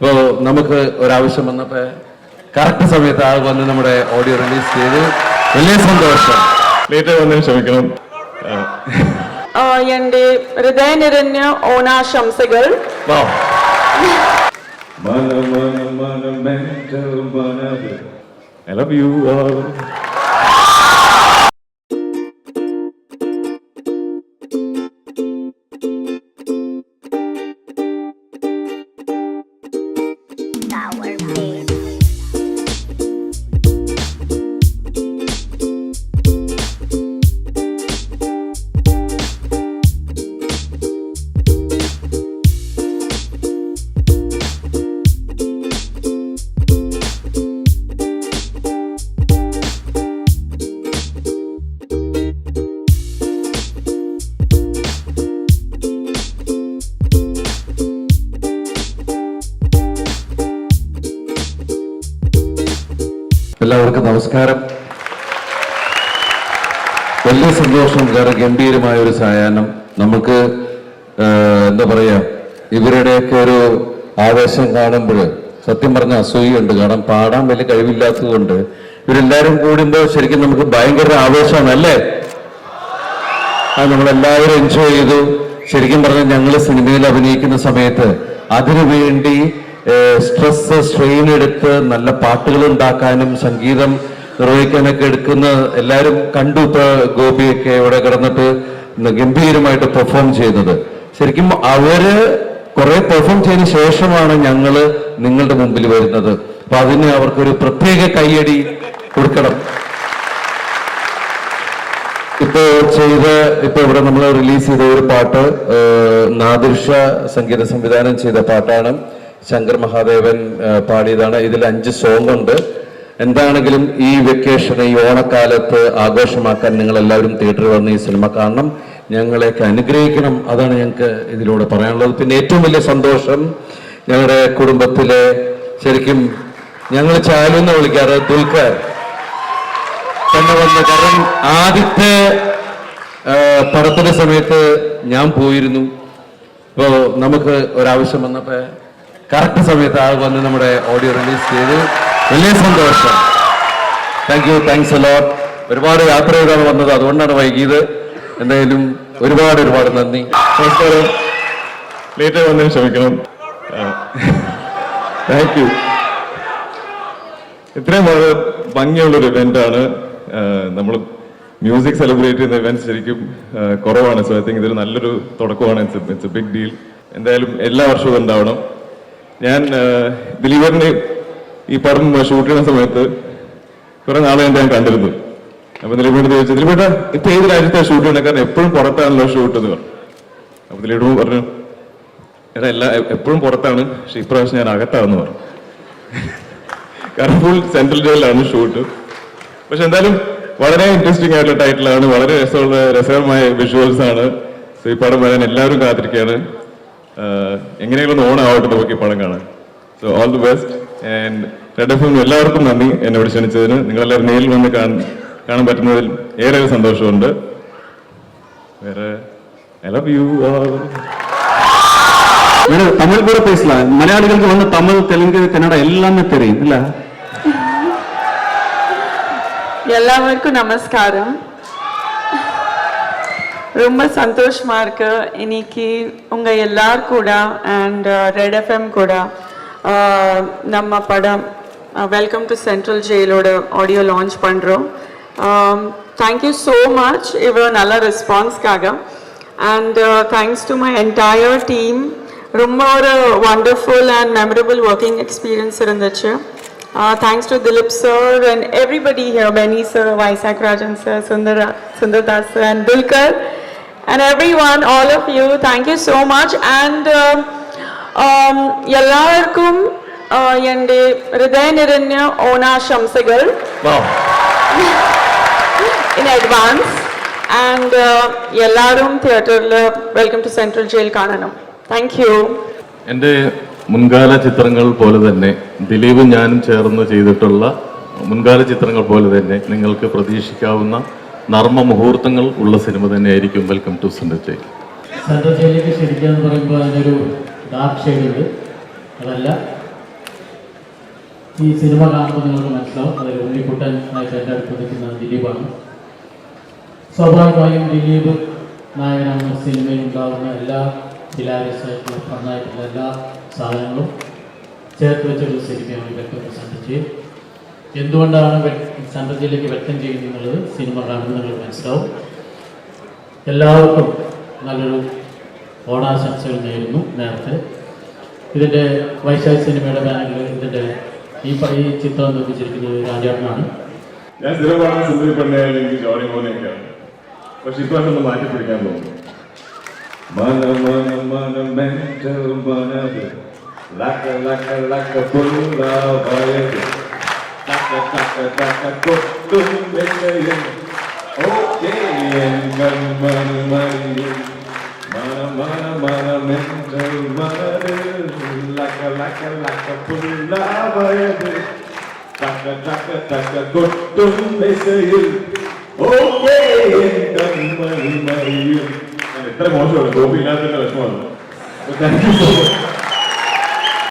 ഇപ്പോൾ നമുക്ക് ഒരാവശ്യം വന്നപ്പോൾ കറക്റ്റ് സമയത്ത് ആൾ വന്ന് നമ്മുടെ ഓഡിയോ റിലീസ് ചെയ്ത് വലിയ സന്തോഷം. ലേറ്റ് വന്നതിന് ക്ഷമിക്കണം. എന്റെ ഹൃദയ നിറഞ്ഞ ഓണാശംസകൾ. I love you all. എല്ലാവർക്കും നമസ്കാരം. വലിയ സന്തോഷം. കാരണം ഗംഭീരമായ ഒരു സായാഹ്നം. നമുക്ക് എന്താ പറയാ, ഇവരുടെയൊക്കെ ഒരു ആവേശം കാണുമ്പോൾ സത്യം പറഞ്ഞ അസൂയുണ്ട്. കാരണം പാടാൻ വലിയ കഴിവില്ലാത്തത് കൊണ്ട് ഇവരെല്ലാവരും കൂടുമ്പോൾ ശരിക്കും നമുക്ക് ഭയങ്കര ആവേശമാണ് അല്ലേ? അത് നമ്മളെല്ലാവരും എൻജോയ് ചെയ്തു. ശരിക്കും പറഞ്ഞാൽ ഞങ്ങൾ സിനിമയിൽ അഭിനയിക്കുന്ന സമയത്ത് അതിനുവേണ്ടി സ്ട്രെസ് സ്ട്രെയിൻ എടുത്ത് നല്ല പാട്ടുകൾ ഉണ്ടാക്കാനും സംഗീതം നിർവഹിക്കാനൊക്കെ എടുക്കുന്ന എല്ലാവരും കണ്ടു. ഇപ്പൊ ഗോപിയൊക്കെ ഇവിടെ കിടന്നിട്ട് ഗംഭീരമായിട്ട് പെർഫോം ചെയ്യുന്നത്. ശരിക്കും അവര് കുറെ പെർഫോം ചെയ്തതിനു ശേഷമാണ് ഞങ്ങള് നിങ്ങളുടെ മുമ്പിൽ വരുന്നത്. അപ്പൊ അതിന് അവർക്കൊരു പ്രത്യേക കയ്യടി കൊടുക്കണം. ഇപ്പൊ ഇവിടെ നമ്മൾ റിലീസ് ചെയ്ത ഒരു പാട്ട് നാദിർഷ സംഗീത സംവിധാനം ചെയ്ത പാട്ടാണ്. ശങ്കർ മഹാദേവൻ പാടിയതാണ്. ഇതിൽ 5 സോങ് ഉണ്ട്. എന്താണെങ്കിലും ഈ വെക്കേഷന്, ഈ ഓണക്കാലത്ത് ആഘോഷമാക്കാൻ നിങ്ങൾ എല്ലാവരും തിയേറ്ററിൽ വന്ന് ഈ സിനിമ കാണണം, ഞങ്ങളെയൊക്കെ അനുഗ്രഹിക്കണം. അതാണ് ഞങ്ങൾക്ക് ഇതിലൂടെ പറയാനുള്ളത്. പിന്നെ ഏറ്റവും വലിയ സന്തോഷം ഞങ്ങളുടെ കുടുംബത്തിലെ, ശരിക്കും ഞങ്ങൾ ചാലു എന്ന് വിളിക്കാറ്, ദുൽഖർ തന്നെ വന്ന്. കാരണം ആദ്യത്തെ പടത്തിന്റെ സമയത്ത് ഞാൻ പോയിരുന്നു. ഇപ്പോ നമുക്ക് ഒരാവശ്യം വന്നപ്പോ കറക്റ്റ് സമയത്ത് ആൾ വന്ന് നമ്മുടെ ഓഡിയോ റിലീസ് ചെയ്ത് വലിയ സന്തോഷം. Thanks a lot. ഒരുപാട് യാത്ര ചെയ്താണ് വന്നത്, അതുകൊണ്ടാണ് വൈകിയത്. എന്തായാലും ഒരുപാട് നന്ദി. നമസ്കാരം. ലേറ്റ് വന്നതിന് ക്ഷമിക്കണം. Thank you. ഇത്രയും വളരെ ഭംഗിയുള്ളൊരു ഇവന്റാണ്. നമ്മൾ മ്യൂസിക് സെലിബ്രേറ്റ് ചെയ്യുന്ന ഇവന്റ്സ് ശരിക്കും കുറവാണ്. സോ ഐ തിങ്ക് ഇതൊരു നല്ലൊരു തുടക്കമാണ്. It's a big deal. എന്തായാലും എല്ലാ വർഷവും ഉണ്ടാവണം. ഞാൻ ദിലീപറിനെ ഈ പടം ഷൂട്ട് ചെയ്യുന്ന സമയത്ത് കുറെ നാളെ ഞാൻ കണ്ടിരുന്നു. അപ്പൊ ദിലീപേട്ട ചോദിച്ചു, ദിലീപേട്ട ഇപ്പൊ ഏത് രാജ്യത്തെ ഷൂട്ട് ചെയ്യുന്നത്? കാരണം എപ്പോഴും പുറത്താണല്ലോ ഷൂട്ട് എന്ന് പറഞ്ഞു. അപ്പൊ ദിലീപ് പറഞ്ഞു, എടാ എപ്പോഴും പുറത്താണ്, പക്ഷെ ഇപ്രാവശ്യം ഞാൻ അകത്താണെന്ന് പറഞ്ഞു. കാരണം ഫുൾ സെൻട്രൽ ജയിലാണ് ഷൂട്ട്. പക്ഷെ എന്തായാലും വളരെ ഇൻട്രസ്റ്റിംഗ് ആയിട്ടുള്ള ടൈറ്റിലാണ്. വളരെ രസകരമായ വിഷ്വൽസ് ആണ്. സോ ഈ പടം വരാൻ എല്ലാവരും കാത്തിരിക്കുകയാണ്. എങ്ങനെയുള്ള ഓണാവട്ടെ നമുക്ക് ഈ പടം കാണാൻ. So all the best. And red F M എല്ലാവർക്കും നന്ദി എന്നോട് ക്ഷണിച്ചതിന്. നിങ്ങളെല്ലാവരും നേരിൽ വന്ന് കാണാൻ പറ്റുന്നതിൽ ഏറെ സന്തോഷമുണ്ട്. വേറെ I love you all. Tamil கூட பேசலாம். மலையாளிகளுக்கு வந்து தமிழ், தெலுங்கு, கன்னடா எல்லாமே தெரியும் இல்ல? எல்லாருக்கும் நமஸ்காரம். ரொம்ப சந்தோஷமா இருக்கு இன்னைக்கு உங்க எல்லாரும் கூட அண்ட் ரெட் எஃப்எம் கூட நம்ம படம் வெல்கம் டு சென்ட்ரல் ஜெயிலோட ஆடியோ லான்ச் பண்றோம். தேங்க்யூ ஸோ மச் இவ்வளோ நல்ல ரெஸ்பான்ஸ்க்காக. And thanks to my entire team. ரொம்ப ஒரு wonderful and memorable working experience இருந்துச்சு. Thanks to Dilip sir and everybody here, Benny sir, Vaisak Rajan sir, Sundardas sir and Dulkar and everyone, all of you, thank you so much. And ellarkum ende hridaya niranya onashamsagal in advance. And ellarum theatre la welcome to Central Jail kananam. Thank you. എൻ്റെ മുൻകാല ചിത്രങ്ങൾ പോലെ തന്നെ ദിലീപും ഞാനും ചേർന്ന് ചെയ്തിട്ടുള്ള മുൻകാല ചിത്രങ്ങൾ പോലെ തന്നെ നിങ്ങൾക്ക് പ്രതീക്ഷിക്കാവുന്ന നർമ്മ മുഹൂർത്തങ്ങൾ ഉള്ള സിനിമ തന്നെയായിരിക്കും Welcome to Central Jail. Central ജയിലിലേക്ക് ശരിക്കും പറയുമ്പോൾ അതിനൊരു ഡാർക്ക് ഷെയ്ഡ് ഉണ്ട്. അതല്ല, ഈ സിനിമ കാണുമ്പോൾ നിങ്ങൾക്ക് മനസ്സിലാവും അതിൽ ഉണ്ണിക്കുട്ടനായിട്ട് എൻ്റെ അടുത്ത് നിൽക്കുന്ന ദിലീപാണ്. സ്വാഭാവികമായും ദിലീപ് നായകനാകുന്ന സിനിമയിൽ ഉണ്ടാകുന്ന എല്ലാ ഹിലാരിയസ് ആയിട്ടുള്ള ഫണ്ണായിട്ടുള്ള എല്ലാ സാധനങ്ങളും ചേർത്ത് വെച്ചൊരു സിനിമയാണ് വെൽക്കം ടു സെൻട്രൽ ജയിൽ. എന്തുകൊണ്ടാണ് സെൻട്രൽ ജയിലിലേക്ക് വെൽക്കം ചെയ്യുന്നത് എന്നുള്ളത് സിനിമ കാണുമ്പോൾ നിങ്ങൾക്ക് മനസ്സിലാവും. എല്ലാവർക്കും നല്ലൊരു ഓണാശംസകൾ നേരുന്നു. നേരത്തെ ഇതിൻ്റെ വൈശാഖ് സിനിമയുടെ ബാനറിൽ ഇതിൻ്റെ ഈ ചിത്രം നിർമ്മിച്ചിരിക്കുന്നത് രാജാട്ടനാണ്. ഞാൻ സ്ഥിരമാണ് സുന്ദരി പെണ്ണയാലും എനിക്ക് ജോണി മോനെയൊക്കെയാണ്. പക്ഷെ ഇപ്രാവശ്യം ഒന്ന് മാറ്റി പിടിക്കാൻ തോന്നുന്നു. എത്ര മോശമാണ്, കോപ്പി ഇല്ലാത്തതിന്റെ വിഷമമാണ്. Thank you so much.